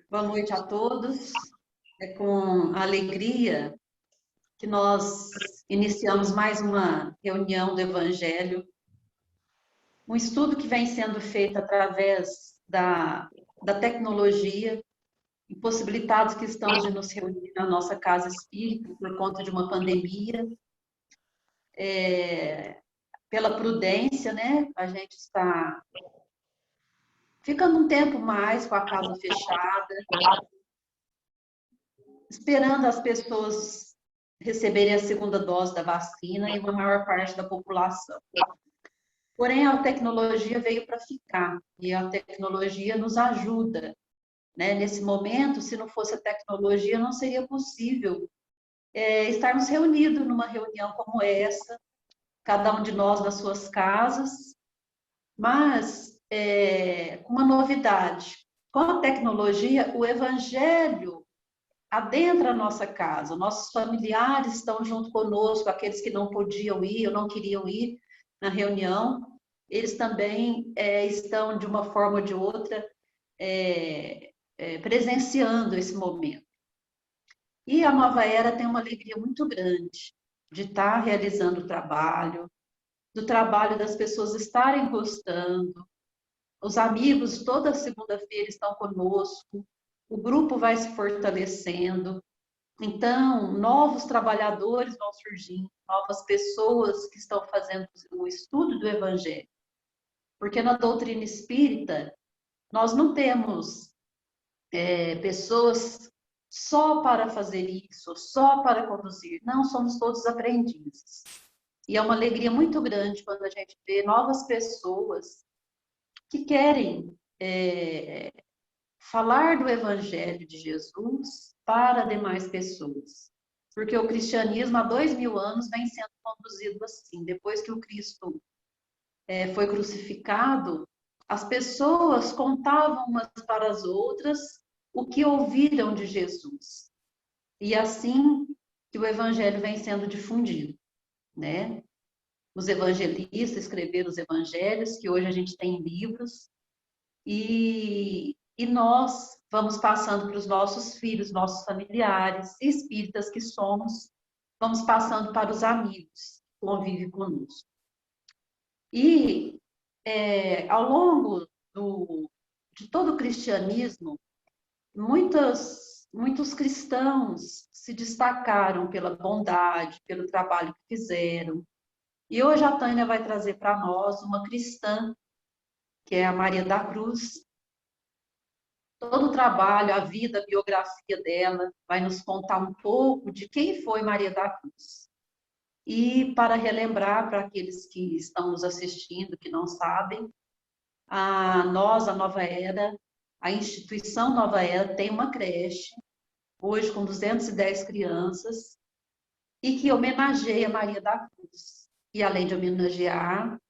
Boa noite a todos. É com alegria que nós iniciamos mais uma reunião do Evangelho, um estudo que vem sendo feito através da tecnologia, impossibilitados que estamos de nos reunir na nossa casa espírita por conta de uma pandemia. Pela prudência, né? A gente está ficando um tempo mais com a casa fechada, esperando as pessoas receberem a segunda dose da vacina e uma maior parte da população. Porém, a tecnologia veio para ficar e a tecnologia nos ajuda, né? Nesse momento, se não fosse a tecnologia, não seria possível estarmos reunidos numa reunião como essa, cada um de nós nas suas casas, mas com uma novidade. Com a tecnologia, o evangelho adentra a nossa casa, nossos familiares estão junto conosco, aqueles que não podiam ir ou não queriam ir na reunião, eles também estão, de uma forma ou de outra, presenciando esse momento. E a Nova Era tem uma alegria muito grande de estar realizando o trabalho, do trabalho das pessoas estarem gostando, os amigos toda segunda-feira estão conosco, o grupo vai se fortalecendo. Então, novos trabalhadores vão surgindo, novas pessoas que estão fazendo o estudo do Evangelho. Porque na doutrina espírita, nós não temos pessoas só para fazer isso, só para conduzir. Não, somos todos aprendizes. E é uma alegria muito grande quando a gente vê novas pessoas que querem falar do Evangelho de Jesus para demais pessoas. Porque o cristianismo há 2000 anos vem sendo conduzido assim. Depois que o Cristo foi crucificado, as pessoas contavam umas para as outras o que ouviram de Jesus. E assim que o Evangelho vem sendo difundido, né? Os evangelistas escreveram os evangelhos, que hoje a gente tem livros, e nós vamos passando para os nossos filhos, nossos familiares, espíritas que somos, vamos passando para os amigos que convivem conosco. E ao longo de todo o cristianismo, muitos cristãos se destacaram pela bondade, pelo trabalho que fizeram. E hoje a Tânia vai trazer para nós uma cristã, que é a Maria da Cruz. Todo o trabalho, a vida, a biografia dela, vai nos contar um pouco de quem foi Maria da Cruz. E para relembrar para aqueles que estão nos assistindo, que não sabem, a Nova Era, a instituição Nova Era tem uma creche, hoje com 210 crianças, e que homenageia Maria da Cruz. E além de homenagear,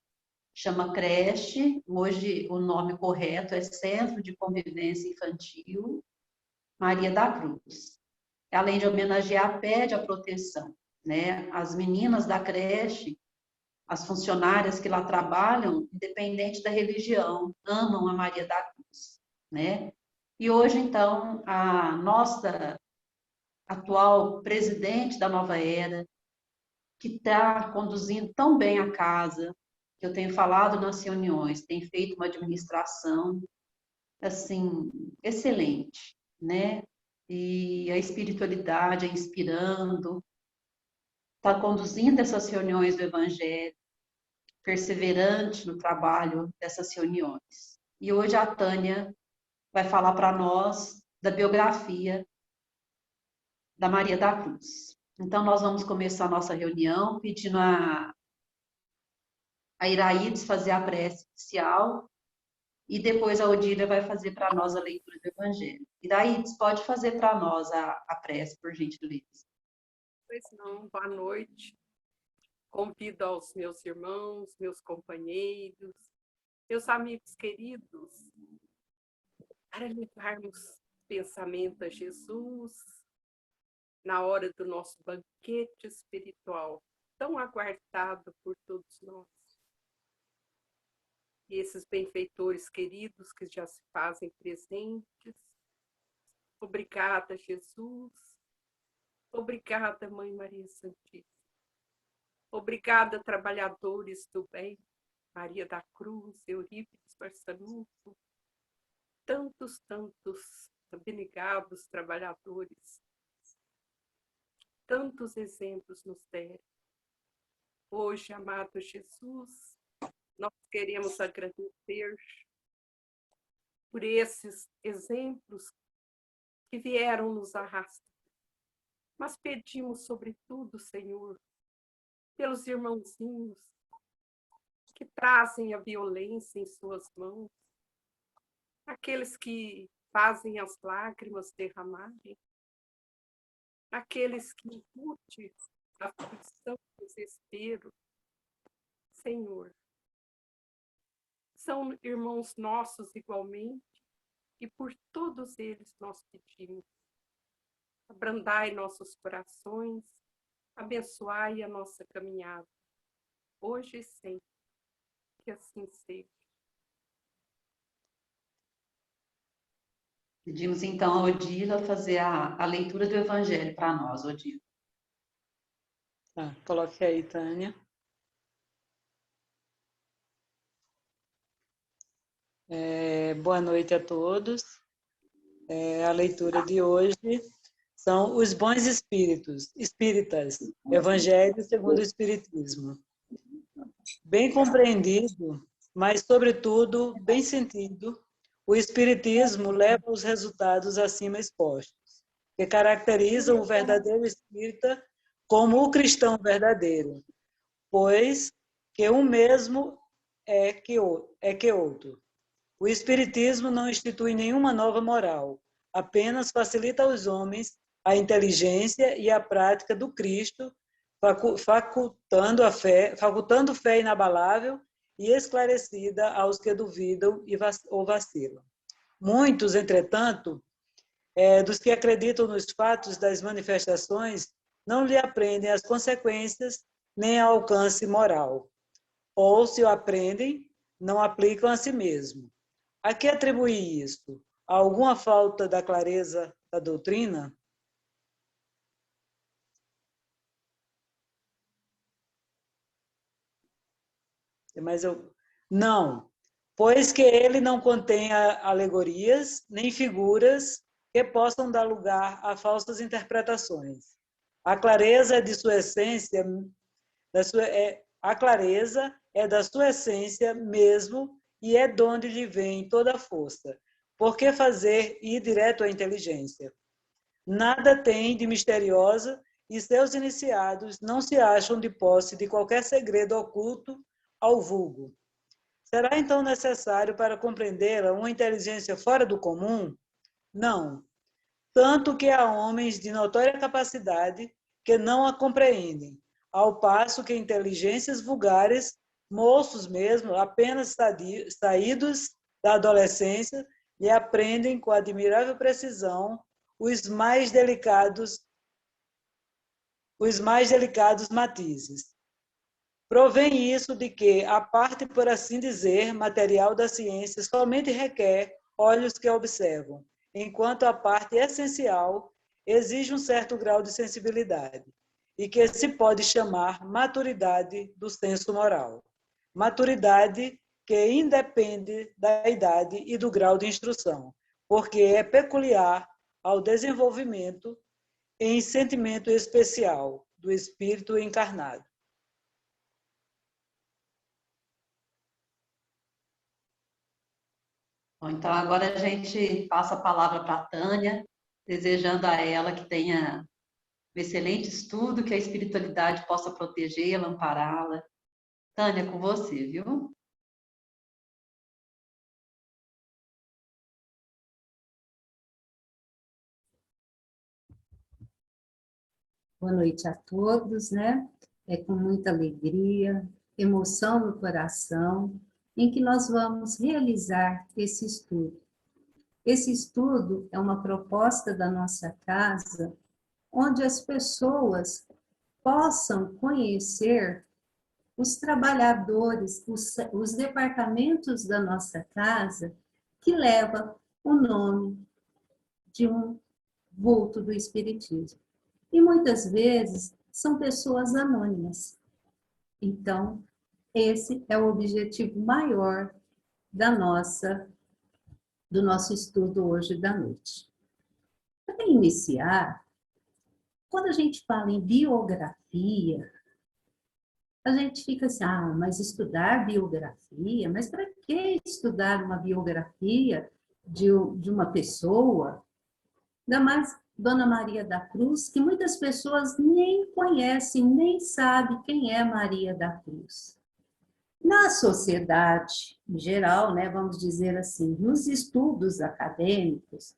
chama creche, hoje o nome correto é Centro de Convivência Infantil Maria da Cruz. Além de homenagear, pede a proteção, né? As meninas da creche, as funcionárias que lá trabalham, independente da religião, amam a Maria da Cruz, né? E hoje, então, a nossa atual presidente da Nova Era, que está conduzindo tão bem a casa, que eu tenho falado nas reuniões, tem feito uma administração, assim, excelente, né? E a espiritualidade é inspirando, está conduzindo essas reuniões do Evangelho, perseverante no trabalho dessas reuniões. E hoje a Tânia vai falar para nós da biografia da Maria da Cruz. Então, nós vamos começar a nossa reunião pedindo a Iraídes fazer a prece inicial e depois a Odília vai fazer para nós a leitura do Evangelho. Iraídes, pode fazer para nós a prece, por gentileza. Pois não, boa noite. Convido aos meus irmãos, meus companheiros, meus amigos queridos, para levarmos pensamento a Jesus na hora do nosso banquete espiritual, tão aguardado por todos nós. E esses benfeitores queridos que já se fazem presentes, Obrigada, Jesus. Obrigada, Mãe Maria Santíssima. Obrigada, trabalhadores do bem, Maria da Cruz, Eurípides Barçanufo, tantos abnegados trabalhadores, tantos exemplos nos deram. Hoje, amado Jesus, nós queremos agradecer por esses exemplos que vieram nos arrastar. Mas pedimos, sobretudo, Senhor, pelos irmãozinhos que trazem a violência em suas mãos, aqueles que fazem as lágrimas derramarem, aqueles que incutem a aflição, o desespero. Senhor, são irmãos nossos igualmente, e por todos eles nós pedimos. Abrandai nossos corações, abençoai a nossa caminhada, hoje e sempre, que assim seja. Pedimos então a Odila fazer a leitura do Evangelho para nós, Odila. Tá, coloque aí, Tânia. Boa noite a todos. A leitura de hoje são os bons espíritas, Evangelho segundo o Espiritismo. Bem compreendido, mas, sobretudo, bem sentido, o Espiritismo leva aos resultados acima expostos, que caracterizam o verdadeiro espírita como o cristão verdadeiro, pois que um mesmo é que outro. O Espiritismo não institui nenhuma nova moral, apenas facilita aos homens a inteligência e a prática do Cristo, facultando fé inabalável e esclarecida aos que duvidam ou vacilam. Muitos, entretanto, dos que acreditam nos fatos das manifestações, não lhe aprendem as consequências nem ao alcance moral. Ou, se o aprendem, não aplicam a si mesmo. A que atribuir isso? A alguma falta da clareza da doutrina? Não, pois que ele não contém alegorias nem figuras que possam dar lugar a falsas interpretações. A clareza de sua essência, a clareza é da sua essência mesmo e é de onde lhe vem toda a força. Por que fazer ir direto à inteligência? Nada tem de misteriosa e seus iniciados não se acham de posse de qualquer segredo oculto ao vulgo. Será então necessário para compreendê-la uma inteligência fora do comum? Não. Tanto que há homens de notória capacidade que não a compreendem, ao passo que inteligências vulgares, moços mesmo, apenas saídos da adolescência, e aprendem com admirável precisão os mais delicados matizes. Provém isso de que a parte, por assim dizer, material da ciência somente requer olhos que observam, enquanto a parte essencial exige um certo grau de sensibilidade, e que se pode chamar maturidade do senso moral. Maturidade que independe da idade e do grau de instrução, porque é peculiar ao desenvolvimento em sentimento especial do espírito encarnado. Bom, então, agora a gente passa a palavra para a Tânia, desejando a ela que tenha um excelente estudo, que a espiritualidade possa protegê-la, ampará-la. Tânia, com você, viu? Boa noite a todos, né? É com muita alegria, emoção no coração, em que nós vamos realizar esse estudo. Esse estudo é uma proposta da nossa casa, onde as pessoas possam conhecer os trabalhadores, os departamentos da nossa casa, que leva o nome de um vulto do espiritismo. E muitas vezes são pessoas anônimas. Então, esse é o objetivo maior do nosso estudo hoje da noite. Para iniciar, quando a gente fala em biografia, a gente fica assim, mas estudar biografia? Mas para que estudar uma biografia de uma pessoa? Ainda mais Dona Maria da Cruz, que muitas pessoas nem conhecem, nem sabem quem é Maria da Cruz. Na sociedade em geral, né, vamos dizer assim, nos estudos acadêmicos,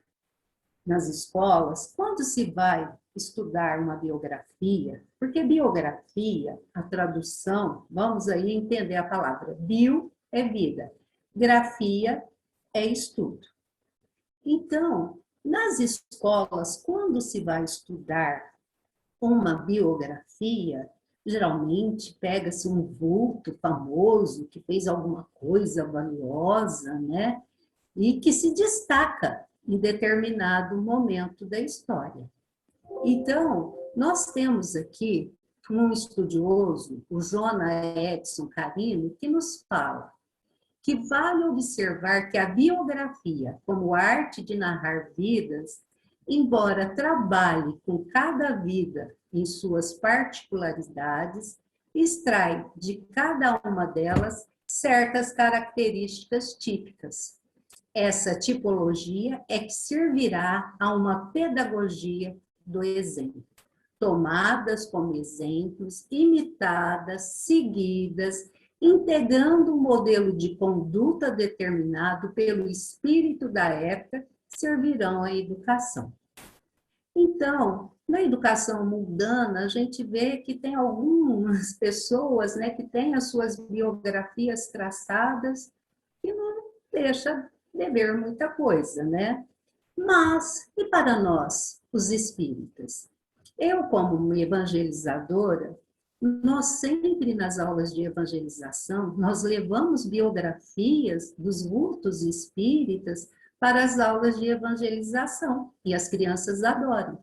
nas escolas, quando se vai estudar uma biografia, porque biografia, a tradução, vamos aí entender a palavra, bio é vida, grafia é estudo. Então, nas escolas, quando se vai estudar uma biografia, geralmente pega-se um vulto famoso que fez alguma coisa valiosa, né? E que se destaca em determinado momento da história. Então, nós temos aqui um estudioso, o Jonas Edson Carino, que nos fala que vale observar que a biografia, como arte de narrar vidas, embora trabalhe com cada vida em suas particularidades, extrai de cada uma delas certas características típicas. Essa tipologia é que servirá a uma pedagogia do exemplo, tomadas como exemplos, imitadas, seguidas, integrando um modelo de conduta determinado pelo espírito da época, servirão à educação. Então, na educação mundana, a gente vê que tem algumas pessoas, né, que têm as suas biografias traçadas e não deixa de ver muita coisa, né? Mas, e para nós, os espíritas? Eu, como uma evangelizadora, nós sempre nas aulas de evangelização, nós levamos biografias dos vultos espíritas para as aulas de evangelização, e as crianças adoram.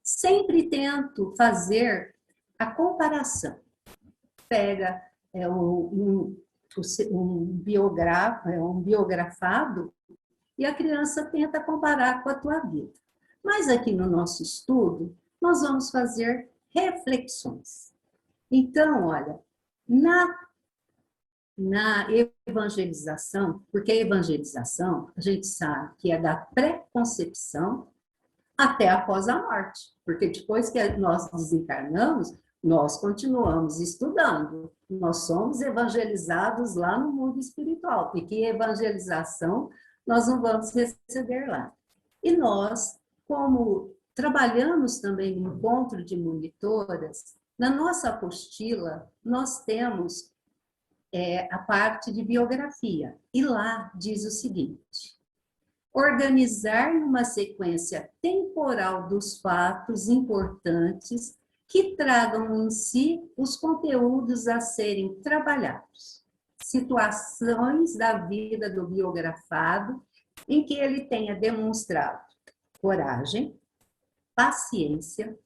Sempre tento fazer a comparação. Pega um biografado e a criança tenta comparar com a tua vida. Mas aqui no nosso estudo, nós vamos fazer reflexões. Então, olha, na evangelização, porque a evangelização, a gente sabe que é da pré-concepção até após a morte, porque depois que nós desencarnamos, nós continuamos estudando, nós somos evangelizados lá no mundo espiritual, e que evangelização nós não vamos receber lá. E nós, como trabalhamos também no encontro de monitoras, na nossa apostila nós temos a parte de biografia, e lá diz o seguinte: organizar uma sequência temporal dos fatos importantes que tragam em si os conteúdos a serem trabalhados, situações da vida do biografado em que ele tenha demonstrado coragem, paciência,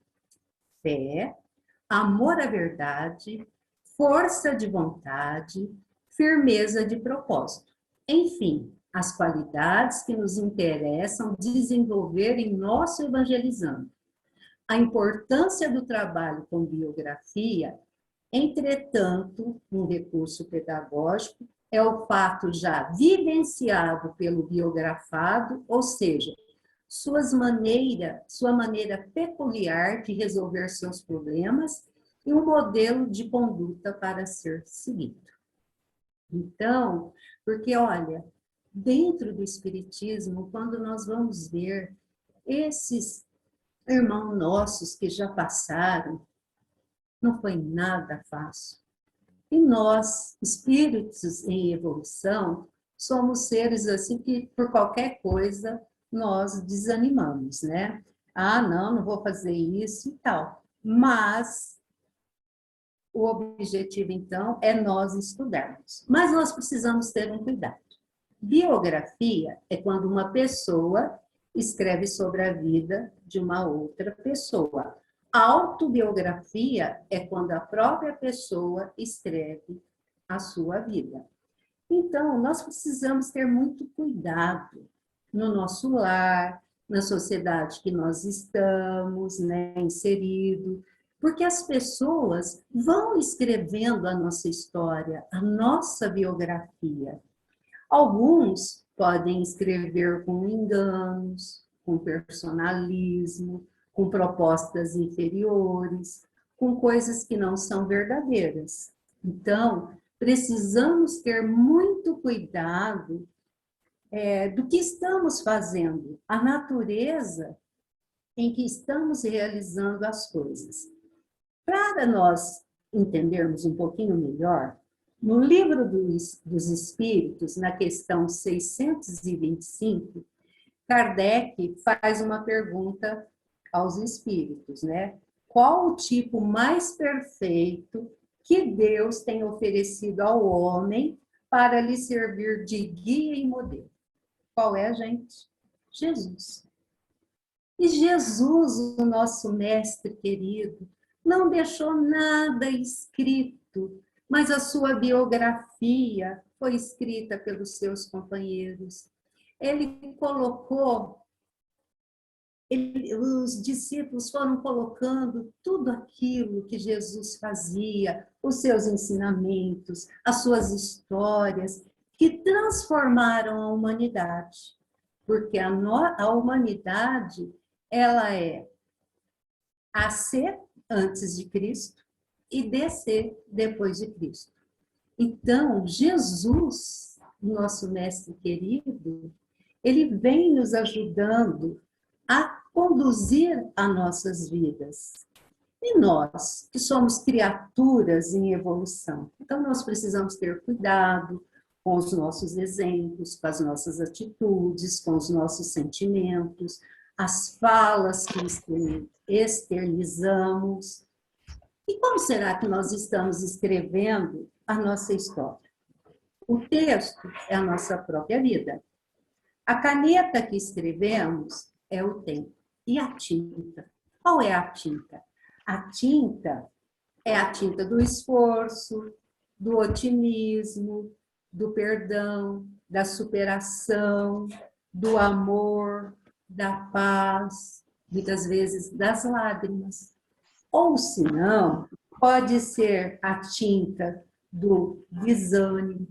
fé, amor à verdade, força de vontade, firmeza de propósito. Enfim, as qualidades que nos interessam desenvolver em nosso evangelizando. A importância do trabalho com biografia, entretanto, um recurso pedagógico, é o fato já vivenciado pelo biografado, ou seja, sua maneira peculiar de resolver seus problemas e um modelo de conduta para ser seguido. Então, porque olha, dentro do Espiritismo, quando nós vamos ver esses irmãos nossos que já passaram, não foi nada fácil. E nós, espíritos em evolução, somos seres assim que, por qualquer coisa, nós desanimamos, né? Não vou fazer isso e tal. Mas o objetivo, então, é nós estudarmos. Mas nós precisamos ter um cuidado. Biografia é quando uma pessoa escreve sobre a vida de uma outra pessoa. Autobiografia é quando a própria pessoa escreve a sua vida. Então, nós precisamos ter muito cuidado no nosso lar, na sociedade que nós estamos, né, inserido, porque as pessoas vão escrevendo a nossa história, a nossa biografia. Alguns podem escrever com enganos, com personalismo, com propostas inferiores, com coisas que não são verdadeiras. Então, precisamos ter muito cuidado do que estamos fazendo, a natureza em que estamos realizando as coisas. Para nós entendermos um pouquinho melhor, no livro dos Espíritos, na questão 625, Kardec faz uma pergunta aos espíritos, né? Qual o tipo mais perfeito que Deus tem oferecido ao homem para lhe servir de guia e modelo? Qual é, gente? Jesus. E Jesus, o nosso mestre querido, não deixou nada escrito, mas a sua biografia foi escrita pelos seus companheiros. Ele colocou, os discípulos foram colocando tudo aquilo que Jesus fazia, os seus ensinamentos, as suas histórias, que transformaram a humanidade. Porque a humanidade, ela é a ser antes de Cristo e descer depois de Cristo. Então, Jesus, nosso mestre querido, ele vem nos ajudando a conduzir as nossas vidas. E nós, que somos criaturas em evolução, então nós precisamos ter cuidado com os nossos exemplos, com as nossas atitudes, com os nossos sentimentos, as falas que externizamos. E como será que nós estamos escrevendo a nossa história? O texto é a nossa própria vida. A caneta que escrevemos é o tempo. E a tinta? Qual é a tinta? A tinta é a tinta do esforço, do otimismo, do perdão, da superação, do amor, da paz, muitas vezes das lágrimas. Ou, se não, pode ser a tinta do desânimo,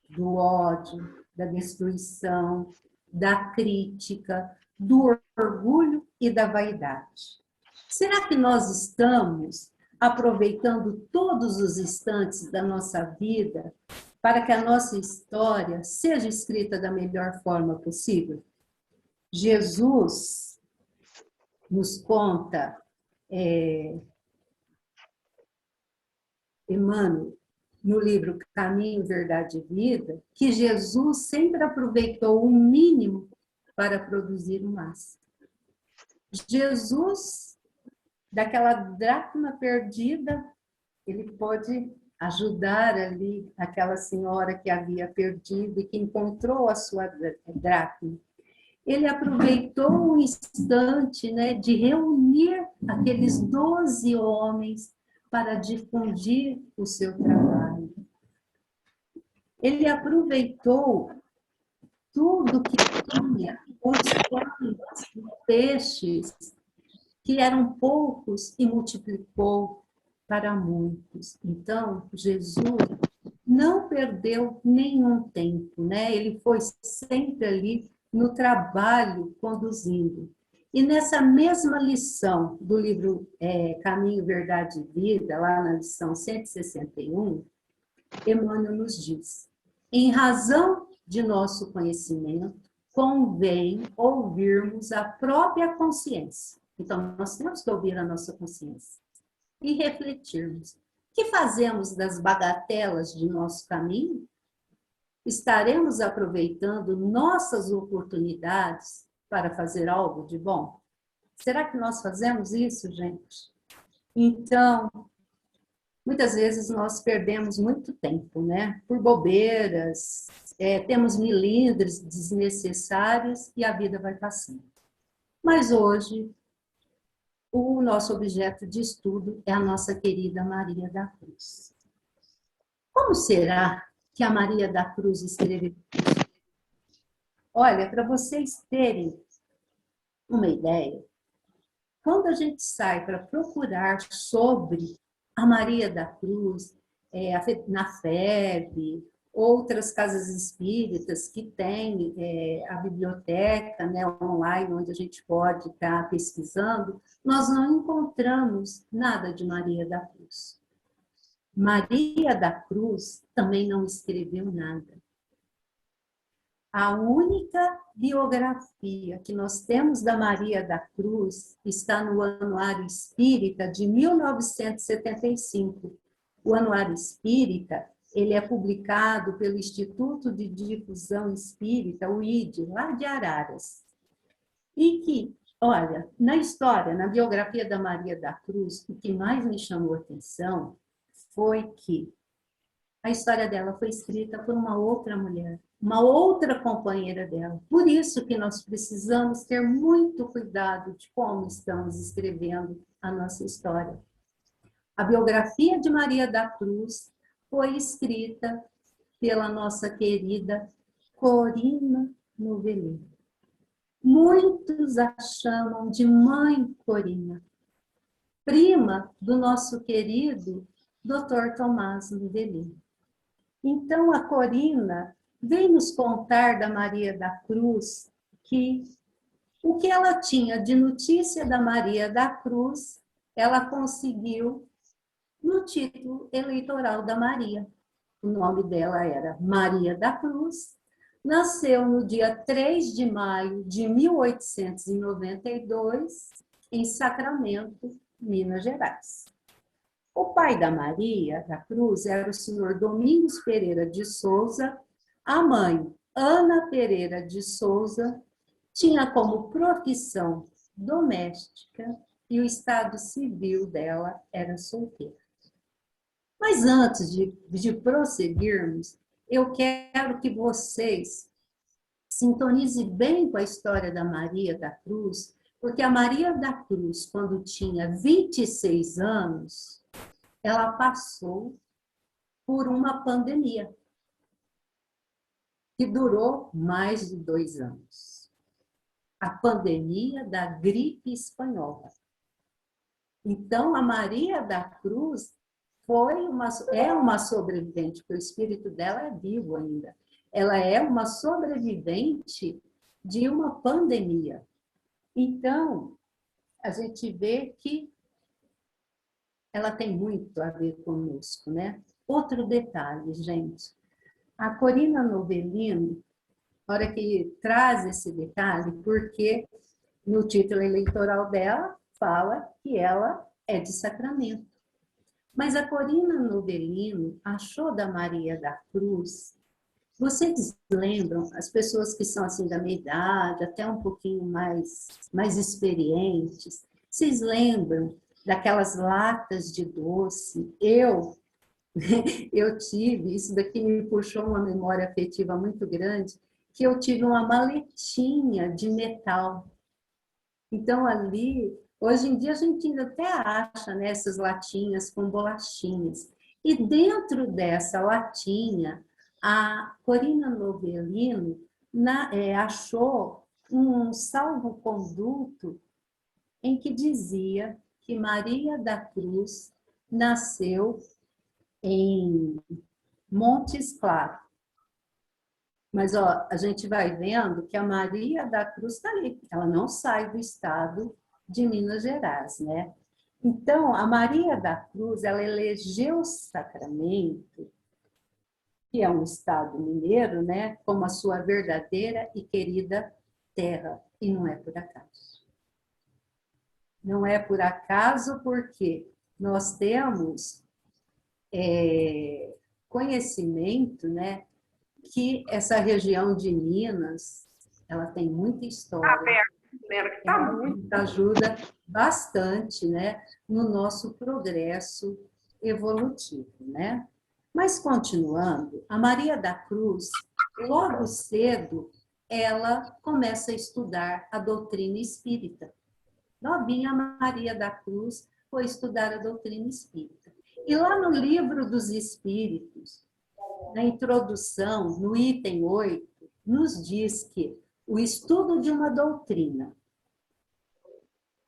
do ódio, da destruição, da crítica, do orgulho e da vaidade. Será que nós estamos aproveitando todos os instantes da nossa vida para que a nossa história seja escrita da melhor forma possível? Jesus nos conta, Emmanuel, no livro Caminho, Verdade e Vida, que Jesus sempre aproveitou o mínimo para produzir o máximo. Jesus, daquela dracma perdida, ele pode ajudar ali aquela senhora que havia perdido e que encontrou a sua dracma. Ele aproveitou um instante, né, de reunir aqueles 12 homens para difundir o seu trabalho. Ele aproveitou tudo que tinha, os pães, os peixes, que eram poucos, e multiplicou para muitos. Então, Jesus não perdeu nenhum tempo, né? Ele foi sempre ali no trabalho, conduzindo. E nessa mesma lição do livro Caminho, Verdade e Vida, lá na lição 161, Emmanuel nos diz: em razão de nosso conhecimento, convém ouvirmos a própria consciência. Então, nós temos que ouvir a nossa consciência e refletirmos. O que fazemos das bagatelas de nosso caminho? Estaremos aproveitando nossas oportunidades para fazer algo de bom? Será que nós fazemos isso, gente? Então, muitas vezes nós perdemos muito tempo, né? Por bobeiras, temos milindres desnecessários e a vida vai passando. Mas hoje, o nosso objeto de estudo é a nossa querida Maria da Cruz. Como será que a Maria da Cruz escreveu? Olha, para vocês terem uma ideia, quando a gente sai para procurar sobre a Maria da Cruz, na FEB, outras casas espíritas que têm a biblioteca, né, online, onde a gente pode estar pesquisando, nós não encontramos nada de Maria da Cruz. Maria da Cruz também não escreveu nada. A única biografia que nós temos da Maria da Cruz está no Anuário Espírita de 1975. O Anuário Espírita, ele é publicado pelo Instituto de Difusão Espírita, o ID, lá de Araras. E que, olha, na história, na biografia da Maria da Cruz, o que mais me chamou a atenção foi que a história dela foi escrita por uma outra mulher, uma outra companheira dela. Por isso que nós precisamos ter muito cuidado de como estamos escrevendo a nossa história. A biografia de Maria da Cruz foi escrita pela nossa querida Corina Novelini. Muitos a chamam de Mãe Corina, prima do nosso querido Dr. Tomás Novelini. Então, a Corina vem nos contar da Maria da Cruz que o que ela tinha de notícia da Maria da Cruz, ela conseguiu no título eleitoral da Maria. O nome dela era Maria da Cruz, nasceu no dia 3 de maio de 1892, em Sacramento, Minas Gerais. O pai da Maria da Cruz era o senhor Domingos Pereira de Souza, a mãe, Ana Pereira de Souza, tinha como profissão doméstica e o estado civil dela era solteira. Mas antes de prosseguirmos, eu quero que vocês sintonizem bem com a história da Maria da Cruz, porque a Maria da Cruz, quando tinha 26 anos, ela passou por uma pandemia que durou mais de 2 anos. A pandemia da gripe espanhola. Então, a Maria da Cruz é uma sobrevivente, porque o espírito dela é vivo ainda. Ela é uma sobrevivente de uma pandemia. Então, a gente vê que ela tem muito a ver conosco, né? Outro detalhe, gente. A Corina Novelini, na hora que traz esse detalhe, porque no título eleitoral dela fala que ela é de Sacramento. Mas a Corina Novelini achou da Maria da Cruz. Vocês lembram, as pessoas que são assim da minha idade, até um pouquinho mais experientes, vocês lembram daquelas latas de doce? Eu tive, isso daqui me puxou uma memória afetiva muito grande, que eu tive uma maletinha de metal. Então, ali, hoje em dia a gente ainda até acha, né, essas latinhas com bolachinhas. E dentro dessa latinha, a Corina Novelini achou um salvo-conduto em que dizia que Maria da Cruz nasceu em Montes Claros. Mas ó, a gente vai vendo que a Maria da Cruz está ali, ela não sai do estado de Minas Gerais, né? Então, a Maria da Cruz, ela elegeu Sacramento, que é um estado mineiro, né, como a sua verdadeira e querida terra, e não é por acaso. Não é por acaso porque nós temos conhecimento, né, que essa região de Minas, ela tem muita história. Ajuda bastante, né, no nosso progresso evolutivo, né? Mas continuando, a Maria da Cruz, logo cedo, ela começa a estudar a doutrina espírita. Novinha Maria da Cruz foi estudar a doutrina espírita. E lá no livro dos Espíritos, na introdução, no item 8, nos diz que o estudo de uma doutrina,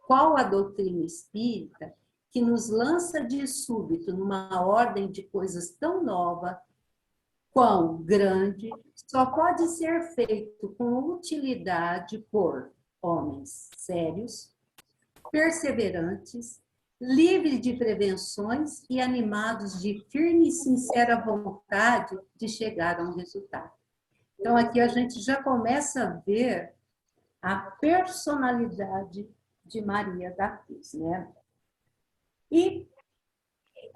qual a doutrina espírita, que nos lança de súbito numa ordem de coisas tão nova, quão grande, só pode ser feito com utilidade por homens sérios, perseverantes, livres de prevenções e animados de firme e sincera vontade de chegar a um resultado. Então, aqui a gente já começa a ver a personalidade de Maria da Cruz, né? E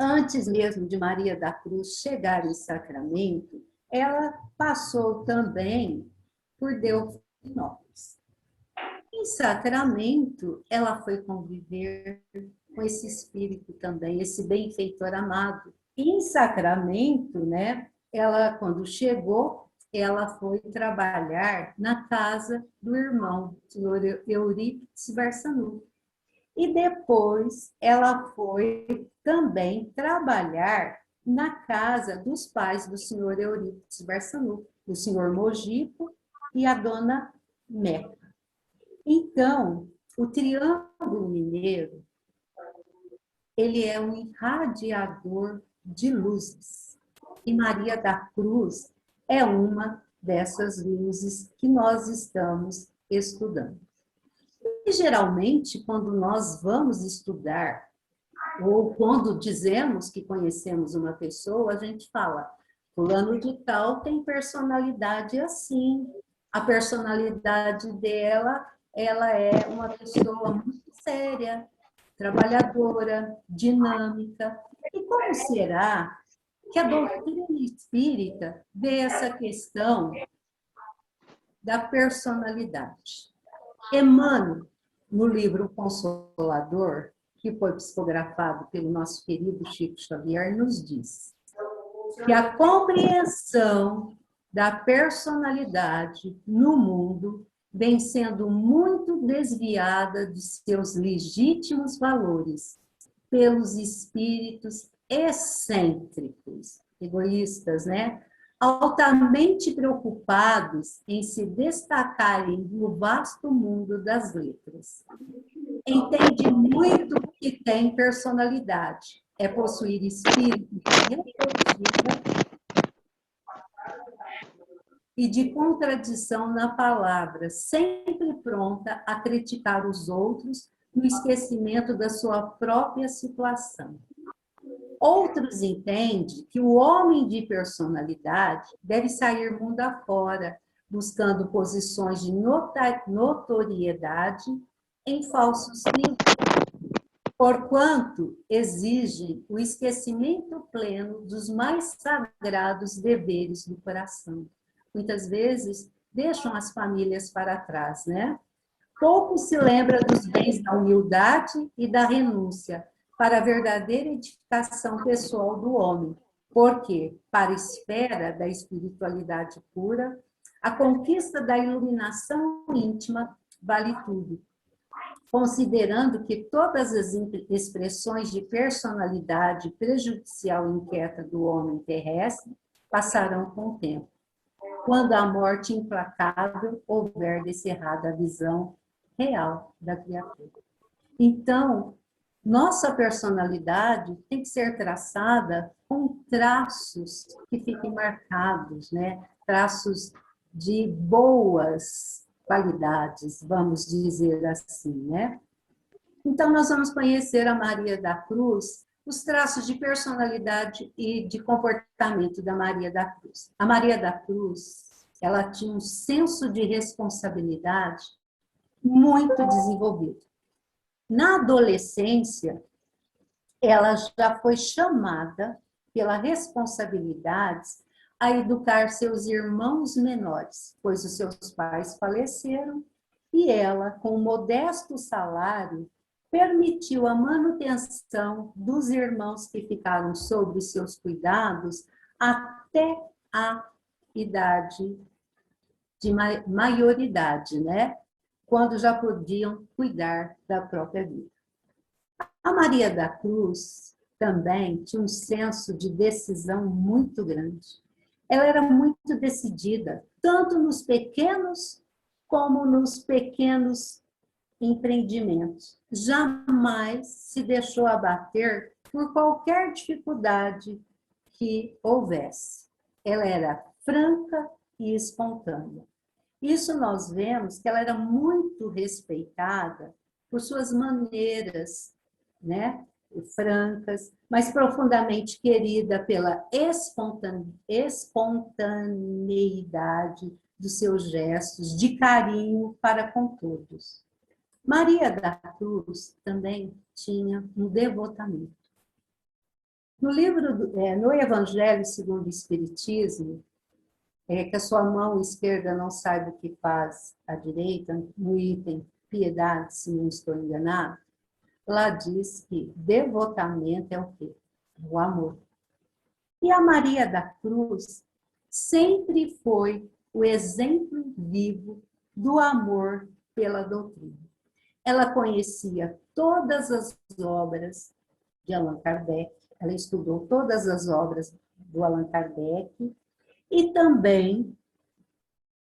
antes mesmo de Maria da Cruz chegar em Sacramento, ela passou também por Delfinópolis. Em Sacramento, ela foi conviver com esse espírito também, esse benfeitor amado. E em Sacramento, né, ela, quando chegou, ela foi trabalhar na casa do irmão, o senhor Eurípides Barçanufo. E depois ela foi também trabalhar na casa dos pais do senhor Eurípides Barçanufo, o senhor Mojico e a dona Meca. Então, o Triângulo Mineiro, ele é um irradiador de luzes. E Maria da Cruz é uma dessas luzes que nós estamos estudando. E, geralmente, quando nós vamos estudar, ou quando dizemos que conhecemos uma pessoa, a gente fala, fulano de tal tem personalidade assim. A personalidade dela, ela é uma pessoa muito séria, trabalhadora, dinâmica. E como será que a doutrina espírita vê essa questão da personalidade? Emmanuel, no livro Consolador, que foi psicografado pelo nosso querido Chico Xavier, nos diz que a compreensão da personalidade no mundo vem sendo muito desviada de seus legítimos valores pelos espíritos excêntricos, egoístas, né? Altamente preocupados em se destacarem no vasto mundo das letras. Entende muito que tem personalidade, é possuir espírito de repetida e de contradição na palavra, sempre pronta a criticar os outros no esquecimento da sua própria situação. Outros entendem que o homem de personalidade deve sair mundo afora, buscando posições de notoriedade em falsos círculos, porquanto exigem o esquecimento pleno dos mais sagrados deveres do coração. Muitas vezes deixam as famílias para trás, né? Pouco se lembra dos bens da humildade e da renúncia para a verdadeira edificação pessoal do homem, porque, para a esfera da espiritualidade pura, a conquista da iluminação íntima vale tudo, considerando que todas as expressões de personalidade prejudicial e inquieta do homem terrestre passarão com o tempo, quando a morte implacável houver descerrado a visão real da criatura. Então, nossa personalidade tem que ser traçada com traços que fiquem marcados, né? Traços de boas qualidades, vamos dizer assim, né? Então, nós vamos conhecer a Maria da Cruz, os traços de personalidade e de comportamento da Maria da Cruz. A Maria da Cruz, ela tinha um senso de responsabilidade muito desenvolvido. Na adolescência, ela já foi chamada pela responsabilidade a educar seus irmãos menores, pois os seus pais faleceram e ela, com um modesto salário, permitiu a manutenção dos irmãos que ficaram sob seus cuidados até a idade de maioridade, né? Quando já podiam cuidar da própria vida. A Maria da Cruz também tinha um senso de decisão muito grande. Ela era muito decidida, tanto nos pequenos como nos pequenos empreendimentos. Jamais se deixou abater por qualquer dificuldade que houvesse. Ela era franca e espontânea. Isso nós vemos que ela era muito respeitada por suas maneiras, né, francas, mas profundamente querida pela espontaneidade dos seus gestos, de carinho para com todos. Maria da Cruz também tinha um devotamento. No no Evangelho segundo o Espiritismo, que a sua mão esquerda não saiba o que faz a direita, no item piedade, se não estou enganado, lá diz que devotamento é o quê? O amor. E a Maria da Cruz sempre foi o exemplo vivo do amor pela doutrina. Ela conhecia todas as obras de Allan Kardec, ela estudou todas as obras do Allan Kardec e também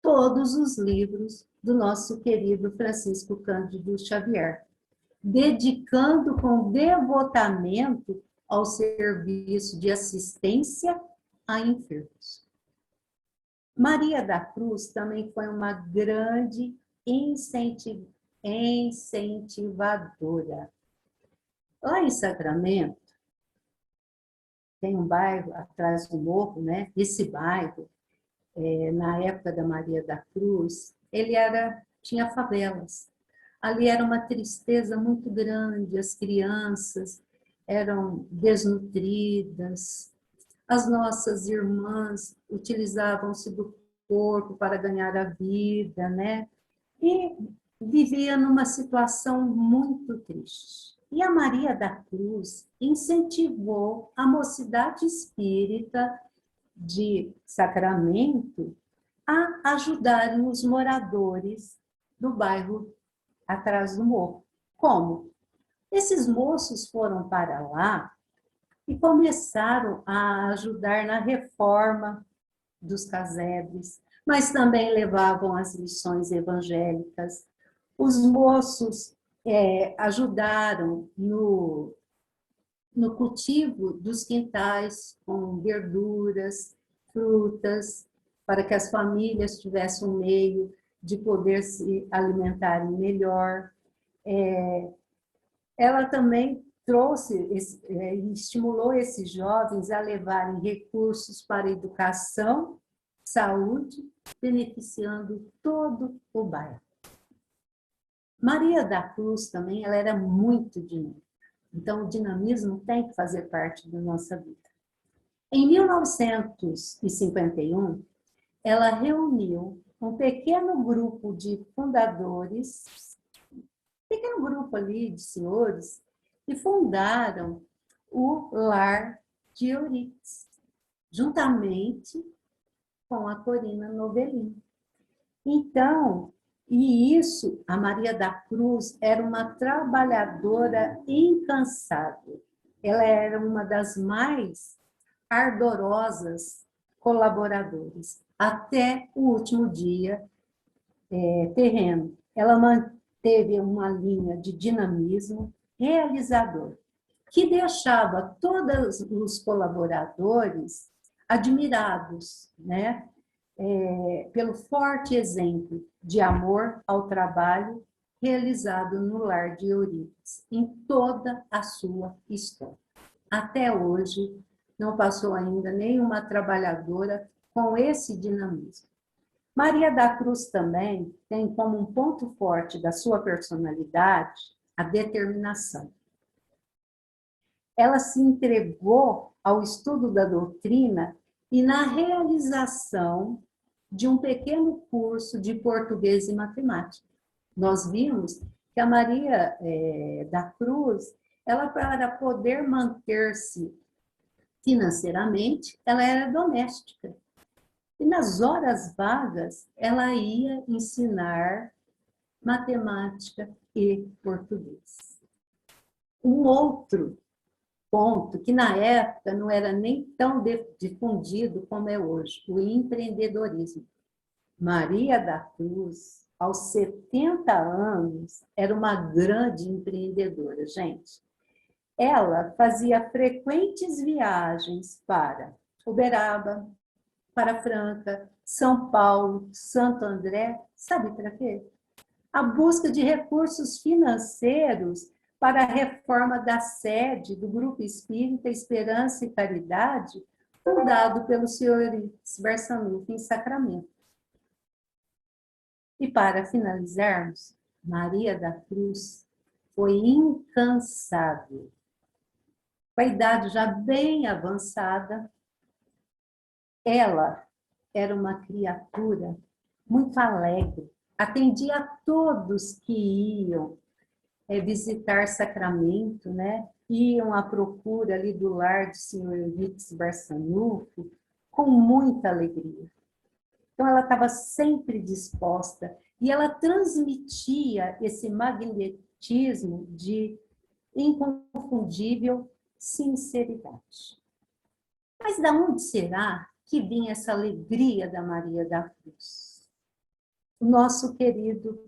todos os livros do nosso querido Francisco Cândido Xavier, dedicando com devotamento ao serviço de assistência a enfermos. Maria da Cruz também foi uma grande incentivadora. Lá em Sacramento, tem um bairro atrás do morro, né? Esse bairro, na época da Maria da Cruz, tinha favelas. Ali era uma tristeza muito grande, as crianças eram desnutridas, as nossas irmãs utilizavam-se do corpo para ganhar a vida, né? E vivia numa situação muito triste. E a Maria da Cruz incentivou a mocidade espírita de Sacramento a ajudarem os moradores do bairro atrás do morro. Como? Esses moços foram para lá e começaram a ajudar na reforma dos casebres, mas também levavam as lições evangélicas. Os moços ajudaram no cultivo dos quintais com verduras, frutas, para que as famílias tivessem um meio de poder se alimentarem melhor. Ela também estimulou esses jovens a levarem recursos para a educação, saúde, beneficiando todo o bairro. Maria da Cruz também, ela era muito dinâmica. Então, o dinamismo tem que fazer parte da nossa vida. Em 1951, ela reuniu um pequeno grupo de fundadores, pequeno grupo ali de senhores, e fundaram o Lar de Euripides, juntamente com a Corina Novelin. Então, a Maria da Cruz era uma trabalhadora incansável. Ela era uma das mais ardorosas colaboradoras, até o último dia terreno. Ela manteve uma linha de dinamismo realizador, que deixava todos os colaboradores admirados, né? Pelo forte exemplo de amor ao trabalho realizado no Lar de Euripides, em toda a sua história. Até hoje, não passou ainda nenhuma trabalhadora com esse dinamismo. Maria da Cruz também tem como um ponto forte da sua personalidade a determinação. Ela se entregou ao estudo da doutrina e na realização de um pequeno curso de português e matemática. Nós vimos que a Maria da Cruz, ela, para poder manter-se financeiramente, ela era doméstica. E nas horas vagas, ela ia ensinar matemática e português. Um outro ponto, que na época não era nem tão difundido como é hoje, o empreendedorismo. Maria da Cruz, aos 70 anos, era uma grande empreendedora, gente. Ela fazia frequentes viagens para Uberaba, para Franca, São Paulo, Santo André, sabe para quê? A busca de recursos financeiros para a reforma da sede do Grupo Espírita Esperança e Caridade, fundado pelo senhor Barçanufo em Sacramento. E para finalizarmos, Maria da Cruz foi incansável. Com a idade já bem avançada, ela era uma criatura muito alegre, atendia a todos que iam visitar Sacramento, né? Iam à procura ali do lar do senhor Euriques Barçanufo com muita alegria. Então, ela estava sempre disposta e ela transmitia esse magnetismo de inconfundível sinceridade. Mas de onde será que vinha essa alegria da Maria da Cruz? O nosso querido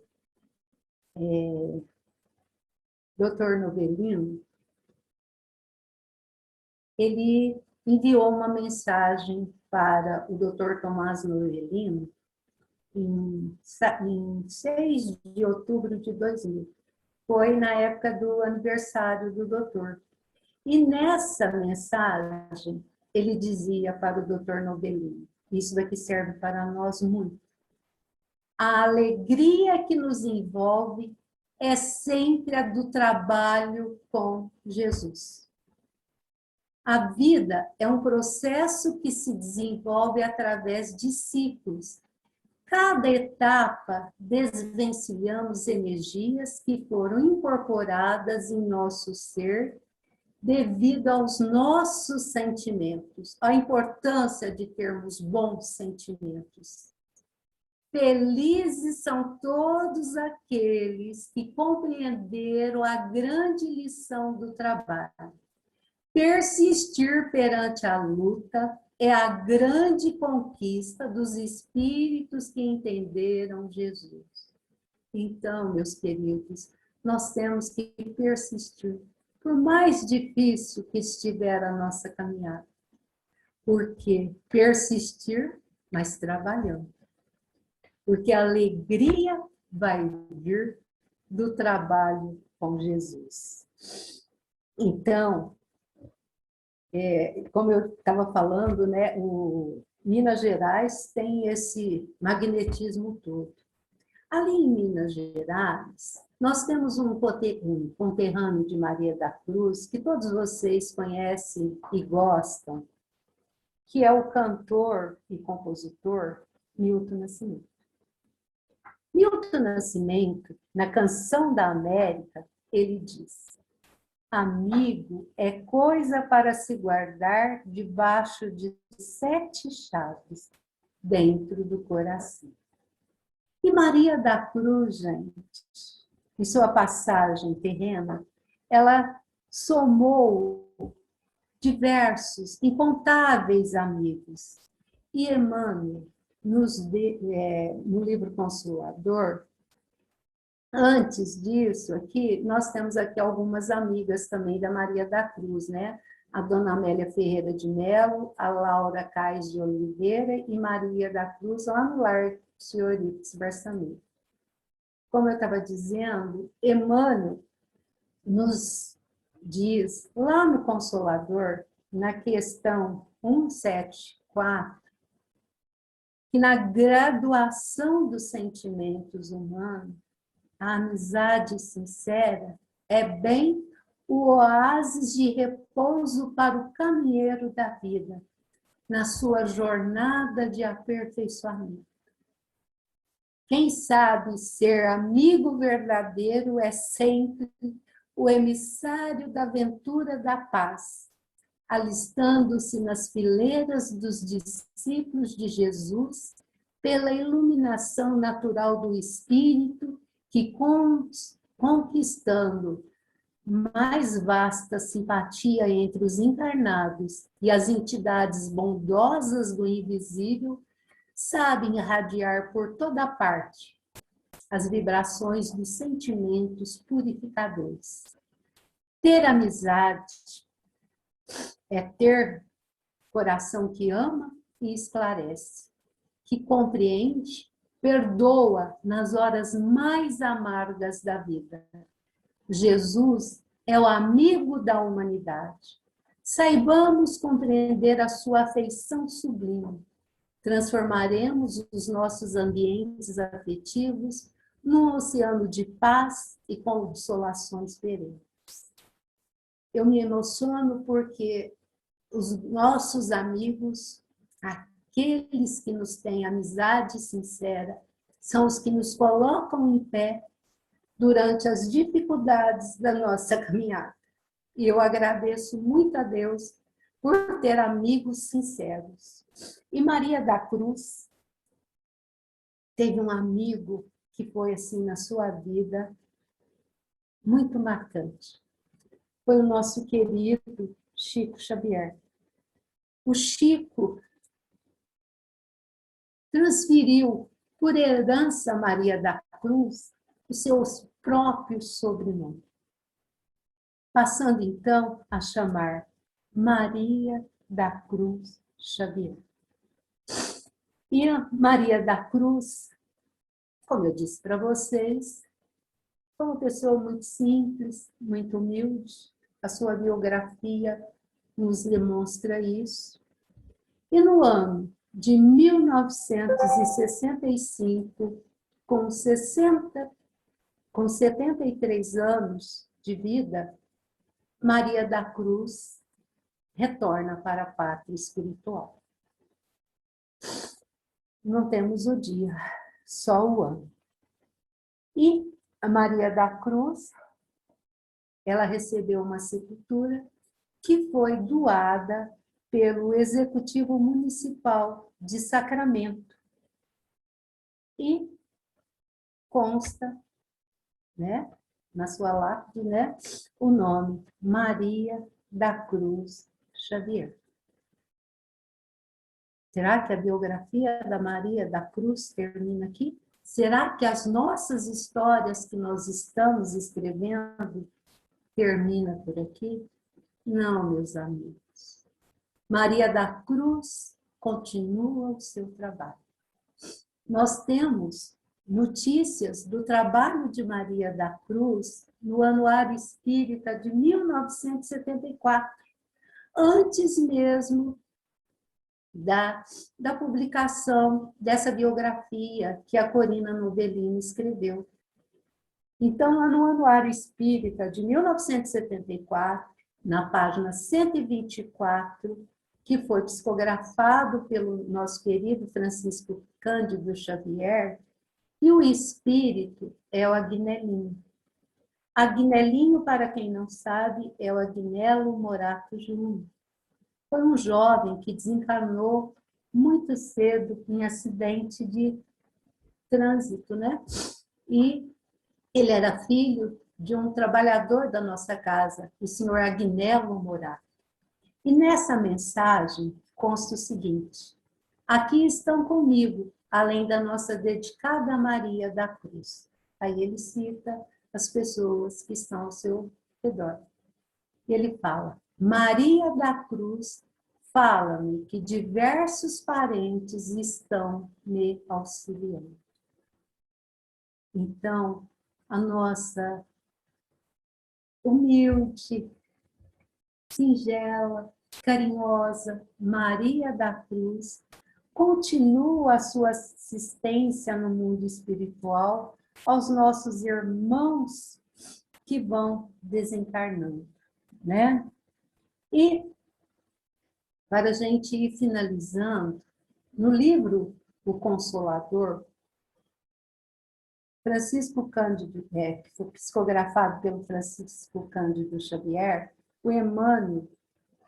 Dr. Novelino, ele enviou uma mensagem para o Dr. Tomás Novelino em 6 de outubro de 2000. Foi na época do aniversário do doutor. E nessa mensagem, ele dizia para o Dr. Novelino, isso daqui serve para nós muito. A alegria que nos envolve é sempre a do trabalho com Jesus. A vida é um processo que se desenvolve através de ciclos. Cada etapa desvencilhamos energias que foram incorporadas em nosso ser devido aos nossos sentimentos, a importância de termos bons sentimentos. Felizes são todos aqueles que compreenderam a grande lição do trabalho. Persistir perante a luta é a grande conquista dos espíritos que entenderam Jesus. Então, meus queridos, nós temos que persistir, por mais difícil que estiver a nossa caminhada. Porque persistir, mas trabalhando. Porque a alegria vai vir do trabalho com Jesus. Então, como eu estava falando, né, o Minas Gerais tem esse magnetismo todo. Ali em Minas Gerais, nós temos um conterrâneo de Maria da Cruz, que todos vocês conhecem e gostam, que é o cantor e compositor Milton Nascimento. Milton Nascimento, na Canção da América, ele diz: amigo é coisa para se guardar debaixo de 7 chaves dentro do coração. E Maria da Cruz, gente, em sua passagem terrena, ela somou diversos, incontáveis amigos. E Emmanuel, no livro Consolador, antes disso, aqui, nós temos aqui algumas amigas também da Maria da Cruz, né? A Dona Amélia Ferreira de Mello, a Laura Cais de Oliveira e Maria da Cruz, lá no lar do senhor Euriques Barçanufo. Como eu estava dizendo, Emmanuel nos diz, lá no Consolador, na questão 174, que na graduação dos sentimentos humanos, a amizade sincera é bem o oásis de repouso para o caminheiro da vida, na sua jornada de aperfeiçoamento. Quem sabe ser amigo verdadeiro é sempre o emissário da ventura da paz, alistando-se nas fileiras dos discípulos de Jesus, pela iluminação natural do Espírito, que conquistando mais vasta simpatia entre os encarnados e as entidades bondosas do invisível, sabem irradiar por toda parte as vibrações dos sentimentos purificadores. Ter amizade é ter coração que ama e esclarece, que compreende, perdoa nas horas mais amargas da vida. Jesus é o amigo da humanidade. Saibamos compreender a sua afeição sublime. Transformaremos os nossos ambientes afetivos num oceano de paz e consolações perenes. Eu me emociono porque os nossos amigos, aqueles que nos têm amizade sincera, são os que nos colocam em pé durante as dificuldades da nossa caminhada. E eu agradeço muito a Deus por ter amigos sinceros. E Maria da Cruz teve um amigo que foi assim na sua vida muito marcante. Foi o nosso querido Chico Xavier. O Chico transferiu por herança a Maria da Cruz o seu próprio sobrenome, passando então a chamar Maria da Cruz Xavier. E a Maria da Cruz, como eu disse para vocês, foi uma pessoa muito simples, muito humilde. A sua biografia nos demonstra isso. E no ano de 1965, com 73 anos de vida, Maria da Cruz retorna para a pátria espiritual. Não temos o dia, só o ano. E a Maria da Cruz, ela recebeu uma sepultura que foi doada pelo Executivo Municipal de Sacramento. E consta, né, na sua lápide, né, o nome Maria da Cruz Xavier. Será que a biografia da Maria da Cruz termina aqui? Será que as nossas histórias que nós estamos escrevendo termina por aqui? Não, meus amigos. Maria da Cruz continua o seu trabalho. Nós temos notícias do trabalho de Maria da Cruz no Anuário Espírita de 1974, antes mesmo da publicação dessa biografia que a Corina Novellini escreveu. Então, lá no Anuário Espírita de 1974, na página 124, que foi psicografado pelo nosso querido Francisco Cândido Xavier, e o espírito é o Agnelinho. Agnelinho, para quem não sabe, é o Agnello Morato Júnior. Foi um jovem que desencarnou muito cedo em acidente de trânsito, né? E ele era filho de um trabalhador da nossa casa, o senhor Agnello Morato. E nessa mensagem consta o seguinte: aqui estão comigo, além da nossa dedicada Maria da Cruz. Aí ele cita as pessoas que estão ao seu redor. E ele fala: Maria da Cruz, fala-me que diversos parentes estão me auxiliando. Então, a nossa humilde, singela, carinhosa Maria da Cruz continua a sua assistência no mundo espiritual aos nossos irmãos que vão desencarnando, né? E, para a gente ir finalizando, no livro O Consolador, Francisco Cândido, que foi psicografado pelo Francisco Cândido Xavier, o Emmanuel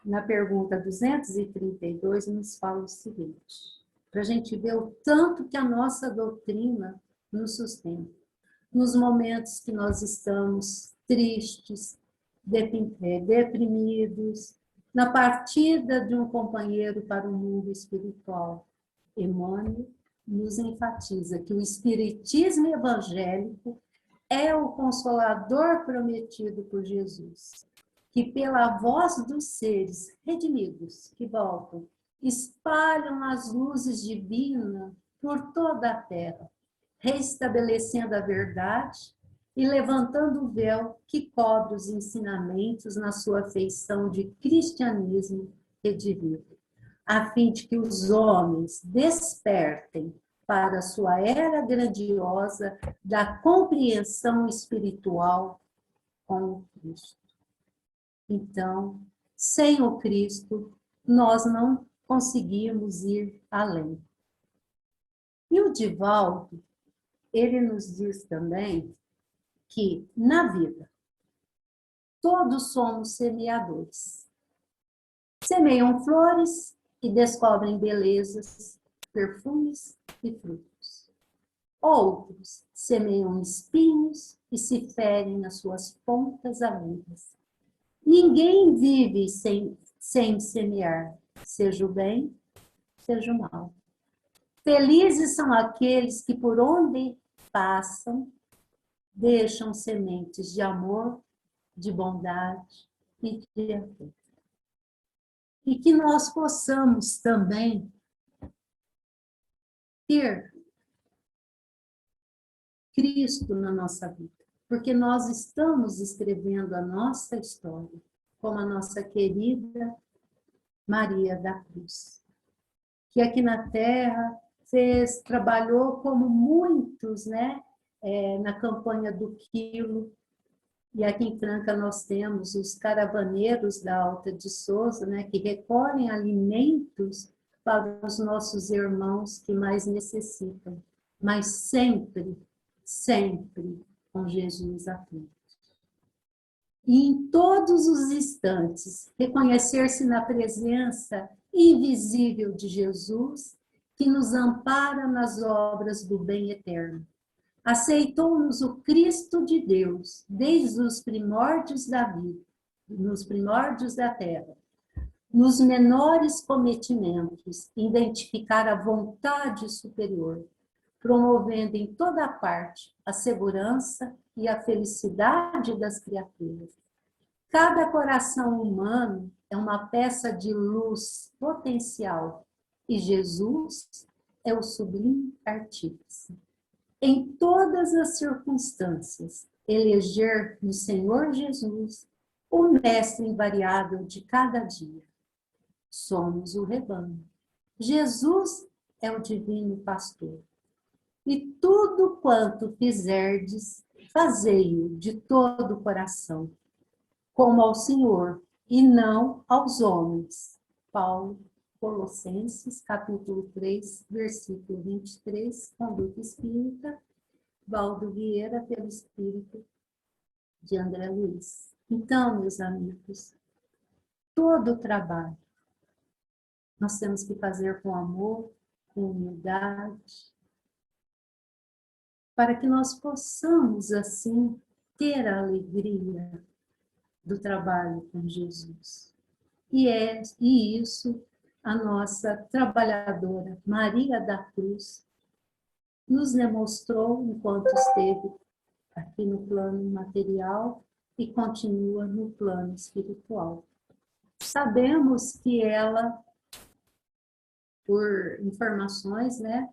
na pergunta 232, nos fala o seguinte, para a gente ver o tanto que a nossa doutrina nos sustenta. Nos momentos que nós estamos tristes, deprimidos, na partida de um companheiro para o mundo espiritual, Emmanuel nos enfatiza que o espiritismo evangélico é o consolador prometido por Jesus, que pela voz dos seres redimidos que voltam, espalham as luzes divinas por toda a terra, restabelecendo a verdade e levantando o véu que cobre os ensinamentos na sua feição de cristianismo redivivo, a fim de que os homens despertem para a sua era grandiosa da compreensão espiritual com o Cristo. Então, sem o Cristo, nós não conseguimos ir além. E o Divaldo, ele nos diz também que, na vida, todos somos semeadores. Semeiam flores e descobrem belezas, perfumes e frutos. Outros semeiam espinhos e se ferem nas suas pontas agudas. Ninguém vive sem semear, seja o bem, seja o mal. Felizes são aqueles que por onde passam, deixam sementes de amor, de bondade e de afeto. E que nós possamos também ter Cristo na nossa vida, porque nós estamos escrevendo a nossa história, como a nossa querida Maria da Cruz, que aqui na Terra trabalhou como muitos, né, na campanha do quilo. E aqui em Franca nós temos os caravaneiros da Alta de Souza, né, que recolhem alimentos para os nossos irmãos que mais necessitam, mas sempre, sempre com Jesus à frente. E em todos os instantes, reconhecer-se na presença invisível de Jesus, que nos ampara nas obras do bem eterno. Aceitou-nos o Cristo de Deus, desde os primórdios da vida, nos primórdios da terra. Nos menores cometimentos, identificar a vontade superior, promovendo em toda parte a segurança e a felicidade das criaturas. Cada coração humano é uma peça de luz potencial e Jesus é o sublime artífice. Em todas as circunstâncias, eleger no Senhor Jesus o mestre invariável de cada dia. Somos o rebanho. Jesus é o divino pastor. E tudo quanto fizerdes, fazei-o de todo o coração, como ao Senhor, e não aos homens. Paulo, Colossenses, capítulo 3, versículo 23, Conduta Espírita, Valdo Vieira, pelo Espírito de André Luiz. Então, meus amigos, todo o trabalho nós temos que fazer com amor, com humildade, para que nós possamos, assim, ter a alegria do trabalho com Jesus. E isso a nossa trabalhadora Maria da Cruz nos demonstrou enquanto esteve aqui no plano material e continua no plano espiritual. Sabemos que ela, por informações, né,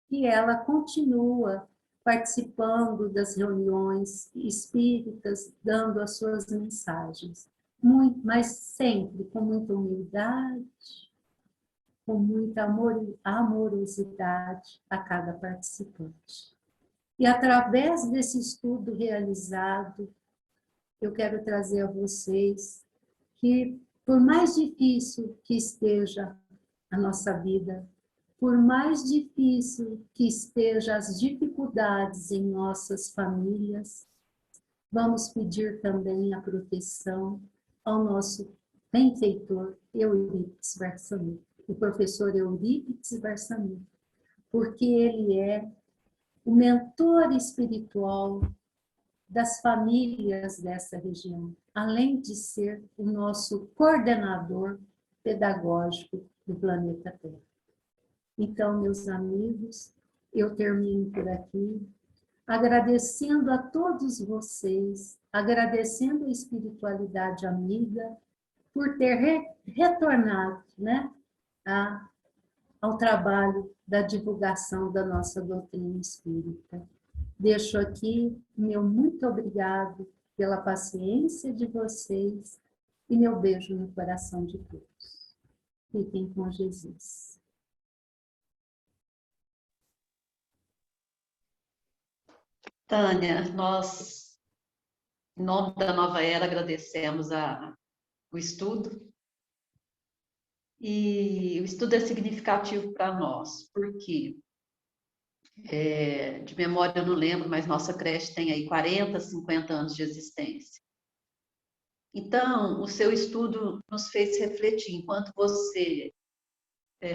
que ela continua participando das reuniões espíritas, dando as suas mensagens, mas sempre com muita humildade, com muita amorosidade a cada participante. E através desse estudo realizado, eu quero trazer a vocês que, por mais difícil que esteja a nossa vida, por mais difícil que estejam as dificuldades em nossas famílias, vamos pedir também a proteção ao nosso benfeitor Eurípides Barçanufo, o professor Eurípides Barçanufo, porque ele é o mentor espiritual das famílias dessa região, além de ser o nosso coordenador pedagógico do planeta Terra. Então, meus amigos, eu termino por aqui, agradecendo a todos vocês, agradecendo a espiritualidade amiga por ter retornado, né, ao trabalho da divulgação da nossa doutrina espírita. Deixo aqui meu muito obrigado pela paciência de vocês e meu beijo no coração de todos. Fiquem com Jesus. Tânia, nós, em nome da Nova Era, agradecemos o estudo. E o estudo é significativo para nós, porque de memória eu não lembro, mas nossa creche tem aí 40, 50 anos de existência. Então, o seu estudo nos fez refletir. Enquanto você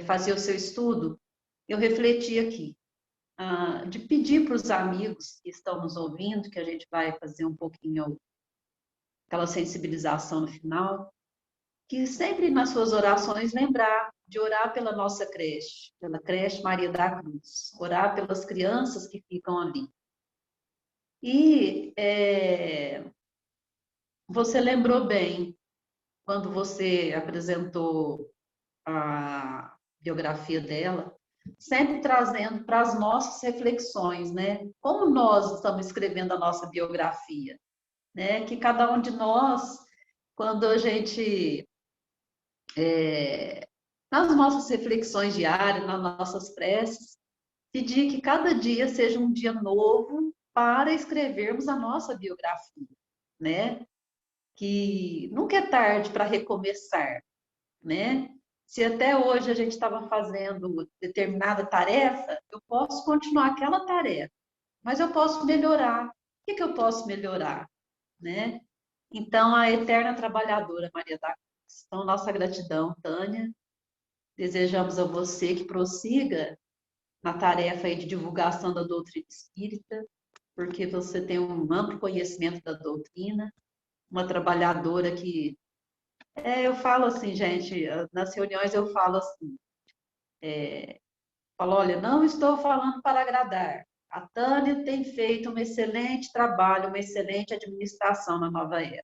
fazia o seu estudo, eu refleti aqui, de pedir para os amigos que estão nos ouvindo, que a gente vai fazer um pouquinho aquela sensibilização no final, que sempre nas suas orações lembrar de orar pela nossa creche, pela creche Maria da Cruz, orar pelas crianças que ficam ali. E você lembrou bem, quando você apresentou a biografia dela, sempre trazendo para as nossas reflexões, né? Como nós estamos escrevendo a nossa biografia, né? Que cada um de nós, quando a gente nas nossas reflexões diárias, nas nossas preces, pedir que cada dia seja um dia novo para escrevermos a nossa biografia, né? Que nunca é tarde para recomeçar, né? Se até hoje a gente estava fazendo determinada tarefa, eu posso continuar aquela tarefa, mas eu posso melhorar. O que eu posso melhorar, né? Então, a eterna trabalhadora Maria da Cruz. Então, nossa gratidão, Tânia. Desejamos a você que prossiga na tarefa aí de divulgação da doutrina espírita, porque você tem um amplo conhecimento da doutrina, uma trabalhadora que... eu falo assim, gente, nas reuniões eu falo assim, falo, olha, não estou falando para agradar. A Tânia tem feito um excelente trabalho, uma excelente administração na Nova Era.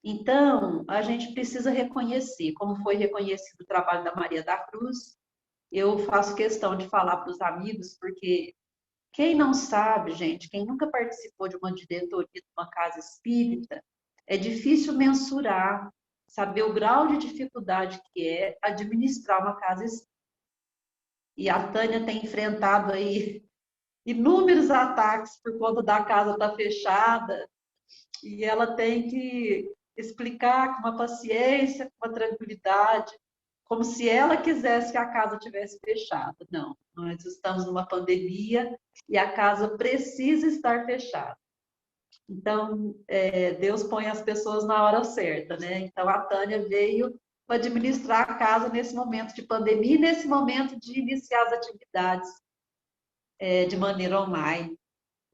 Então, a gente precisa reconhecer, como foi reconhecido o trabalho da Maria da Cruz. Eu faço questão de falar para os amigos, porque quem não sabe, gente, quem nunca participou de uma diretoria de uma casa espírita, é difícil mensurar, saber o grau de dificuldade que é administrar uma casa espírita. E a Tânia tem enfrentado aí inúmeros ataques por conta da casa estar fechada, e ela tem que explicar com uma paciência, com uma tranquilidade, como se ela quisesse que a casa tivesse fechada. Não, nós estamos numa pandemia e a casa precisa estar fechada. Então, Deus põe as pessoas na hora certa, né? Então, a Tânia veio para administrar a casa nesse momento de pandemia e nesse momento de iniciar as atividades de maneira online,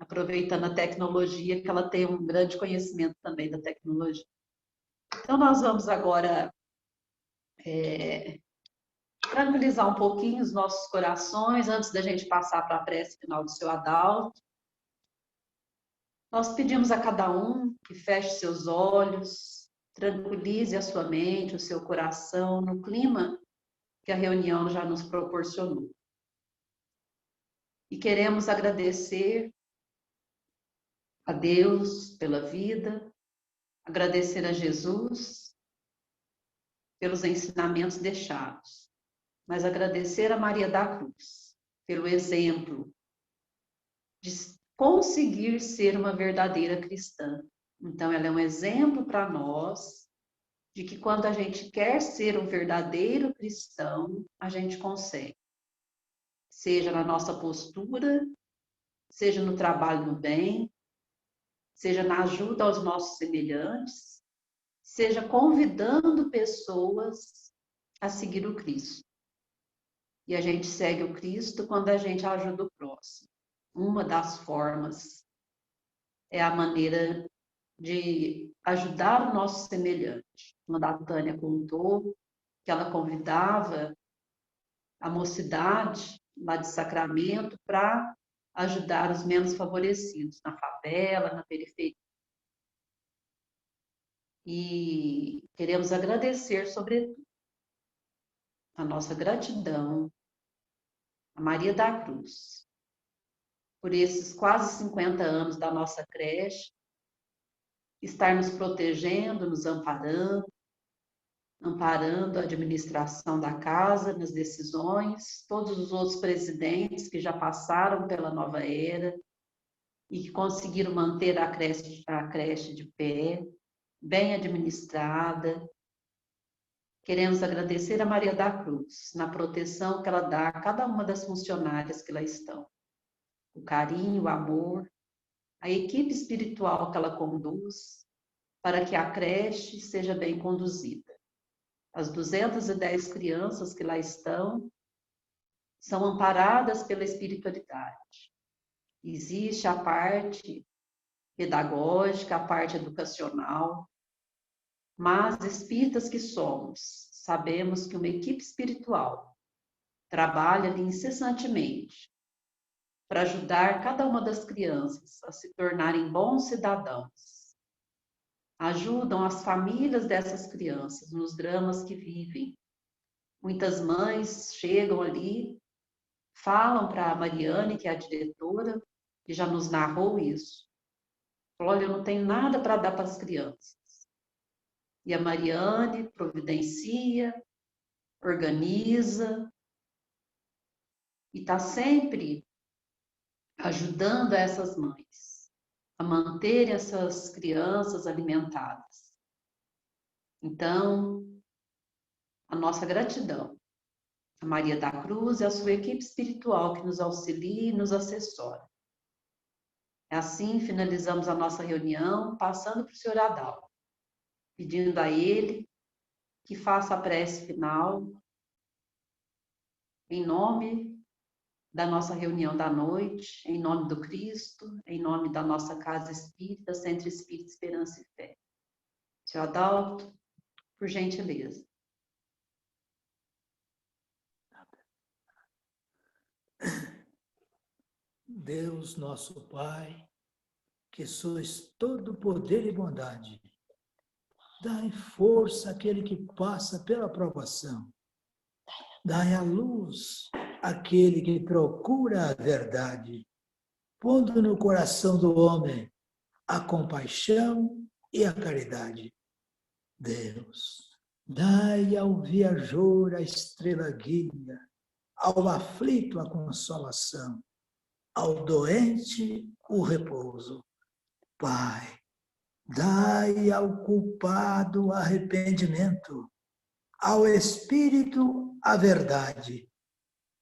aproveitando a tecnologia, que ela tem um grande conhecimento também da tecnologia. Então, nós vamos agora tranquilizar um pouquinho os nossos corações, antes da gente passar para a prece final do seu Adalto. Nós pedimos a cada um que feche seus olhos, tranquilize a sua mente, o seu coração, no clima que a reunião já nos proporcionou. E queremos agradecer a Deus pela vida, agradecer a Jesus pelos ensinamentos deixados, mas agradecer a Maria da Cruz pelo exemplo de conseguir ser uma verdadeira cristã. Então, ela é um exemplo para nós de que quando a gente quer ser um verdadeiro cristão, a gente consegue. Seja na nossa postura, seja no trabalho no bem, seja na ajuda aos nossos semelhantes, seja convidando pessoas a seguir o Cristo. E a gente segue o Cristo quando a gente ajuda o próximo. Uma das formas é a maneira de ajudar o nosso semelhante. Quando a Tânia contou que ela convidava a mocidade lá de Sacramento para ajudar os menos favorecidos, na favela, na periferia. E queremos agradecer, sobretudo, a nossa gratidão a Maria da Cruz, por esses quase 50 anos da nossa creche, estar nos protegendo, nos amparando a administração da casa nas decisões, todos os outros presidentes que já passaram pela nova era e que conseguiram manter a creche de pé, bem administrada. Queremos agradecer a Maria da Cruz na proteção que ela dá a cada uma das funcionárias que lá estão. O carinho, o amor, a equipe espiritual que ela conduz para que a creche seja bem conduzida. As 210 crianças que lá estão são amparadas pela espiritualidade. Existe a parte pedagógica, a parte educacional, mas espíritas que somos, sabemos que uma equipe espiritual trabalha ali incessantemente para ajudar cada uma das crianças a se tornarem bons cidadãos. Ajudam as famílias dessas crianças nos dramas que vivem. Muitas mães chegam ali, falam para a Mariane, que é a diretora, que já nos narrou isso. Falou, olha, eu não tenho nada para dar para as crianças. E a Mariane providencia, organiza, e está sempre ajudando essas mães a manter essas crianças alimentadas. Então, a nossa gratidão a Maria da Cruz e a sua equipe espiritual que nos auxilia e nos assessora. Assim, finalizamos a nossa reunião, passando para o Senhor Adalto, pedindo a ele que faça a prece final, em nome da nossa reunião da noite, em nome do Cristo, em nome da nossa casa espírita, Centro Espírita Esperança e Fé. Senhor Adalto, por gentileza. Deus, nosso Pai, que sois todo poder e bondade, dai força àquele que passa pela provação. Dai a luz àquele que procura a verdade, pondo no coração do homem a compaixão e a caridade. Deus, dai ao viajor a estrela guia, ao aflito a consolação, ao doente o repouso. Pai, dai ao culpado o arrependimento, ao espírito a verdade,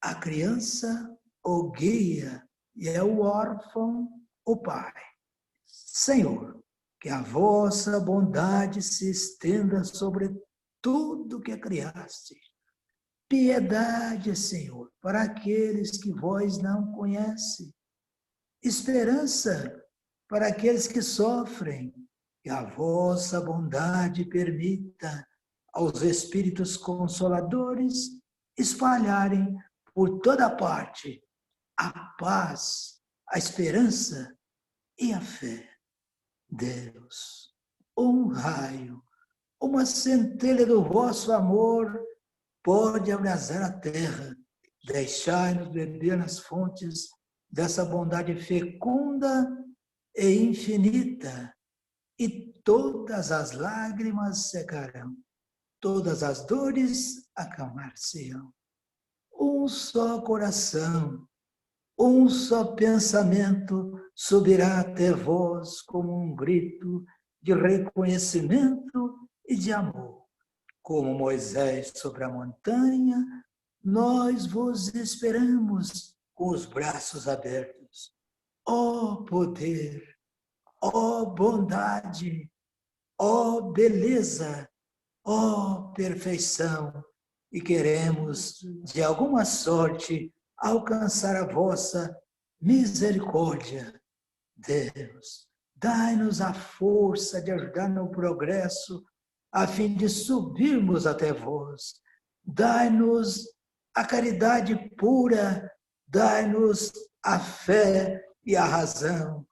à criança o guia e ao órfão o pai. Senhor, que a vossa bondade se estenda sobre tudo que criaste. Piedade, Senhor, para aqueles que vós não conhecem. Esperança para aqueles que sofrem. Que a vossa bondade permita aos espíritos consoladores espalharem por toda parte a paz, a esperança e a fé. Deus, um raio, uma centelha do vosso amor pode abrasar a terra, deixai-nos beber nas fontes dessa bondade fecunda e infinita, e todas as lágrimas secarão, todas as dores acalmar-se-ão. Um só coração, um só pensamento subirá até vós como um grito de reconhecimento e de amor. Como Moisés sobre a montanha, nós vos esperamos com os braços abertos. Ó poder, ó bondade, ó beleza, ó perfeição, e queremos, de alguma sorte, alcançar a vossa misericórdia. Deus, dai-nos a força de ajudar no progresso, a fim de subirmos até vós. Dai-nos a caridade pura, dai-nos a fé e a razão.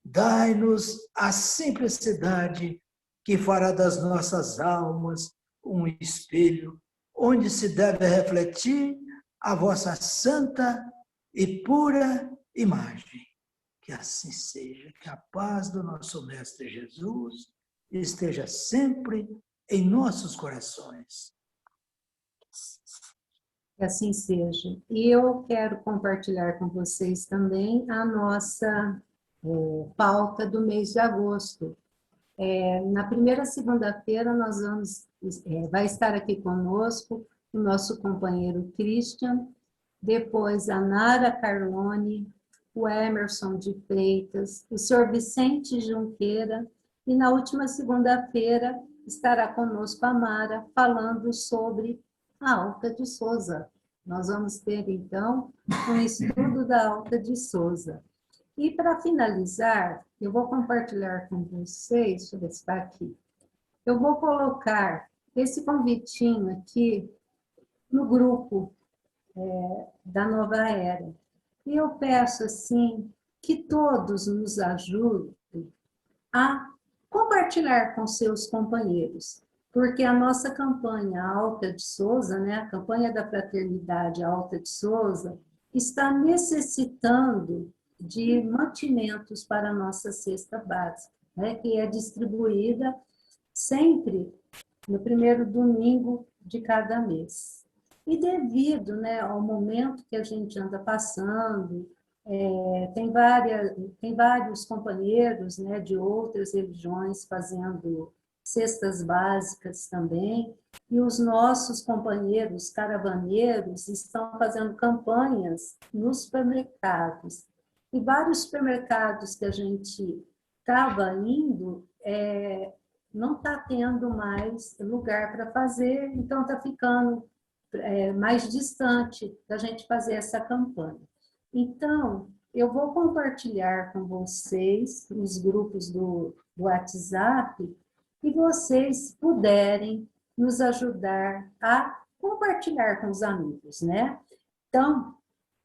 Dai-nos a simplicidade que fará das nossas almas um espelho onde se deve refletir a vossa santa e pura imagem. Que assim seja, que a paz do nosso Mestre Jesus esteja sempre em nossos corações. Que assim seja. E eu quero compartilhar com vocês também a nossa pauta do mês de agosto. Na primeira segunda-feira nós vai estar aqui conosco o nosso companheiro Christian, depois a Nara Carlone, o Emerson de Freitas, o senhor Vicente Junqueira, e na última segunda-feira estará conosco a Mara, falando sobre a Alta de Souza. Nós vamos ter, então, um estudo da Alta de Souza. E, para finalizar, eu vou compartilhar com vocês, deixa eu ver se está aqui, eu vou colocar esse convitinho aqui no grupo da Nova Era. E eu peço, assim, que todos nos ajudem a compartilhar com seus companheiros, porque a nossa campanha Alta de Souza, né, a campanha da Fraternidade Alta de Souza, está necessitando de mantimentos para a nossa cesta básica, né, que é distribuída sempre no primeiro domingo de cada mês. E devido, né, ao momento que a gente anda passando, tem vários companheiros, né, de outras religiões fazendo cestas básicas também, e os nossos companheiros caravaneiros estão fazendo campanhas nos supermercados. E vários supermercados que a gente estava indo, não está tendo mais lugar para fazer, então está ficando mais distante da gente fazer essa campanha. Então, eu vou compartilhar com vocês nos grupos do WhatsApp, e vocês puderem nos ajudar a compartilhar com os amigos, né? Então,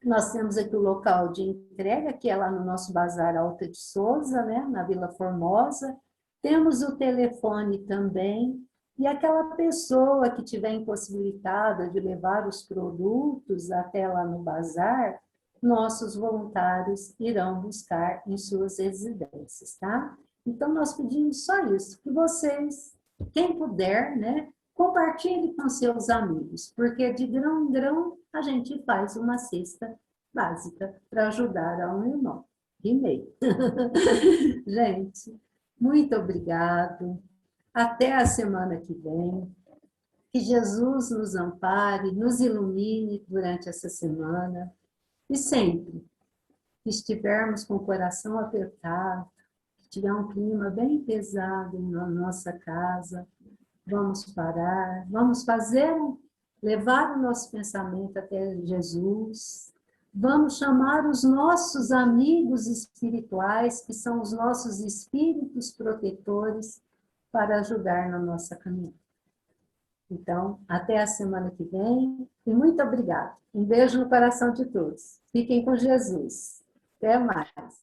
nós temos aqui o local de entrega, que é lá no nosso Bazar Alta de Souza, né? Na Vila Formosa. Temos o telefone também, e aquela pessoa que tiver impossibilitada de levar os produtos até lá no bazar, nossos voluntários irão buscar em suas residências, tá? Então, nós pedimos só isso, que vocês, quem puder, né, compartilhe com seus amigos, porque de grão em grão a gente faz uma cesta básica para ajudar a um irmão. Rimei. Gente, muito obrigado. Até a semana que vem. Que Jesus nos ampare, nos ilumine durante essa semana. E sempre que estivermos com o coração apertado, que tiver um clima bem pesado na nossa casa, vamos parar, vamos levar o nosso pensamento até Jesus, vamos chamar os nossos amigos espirituais, que são os nossos espíritos protetores, para ajudar na nossa caminhada. Então, até a semana que vem, e muito obrigada. Um beijo no coração de todos. Fiquem com Jesus. Até mais.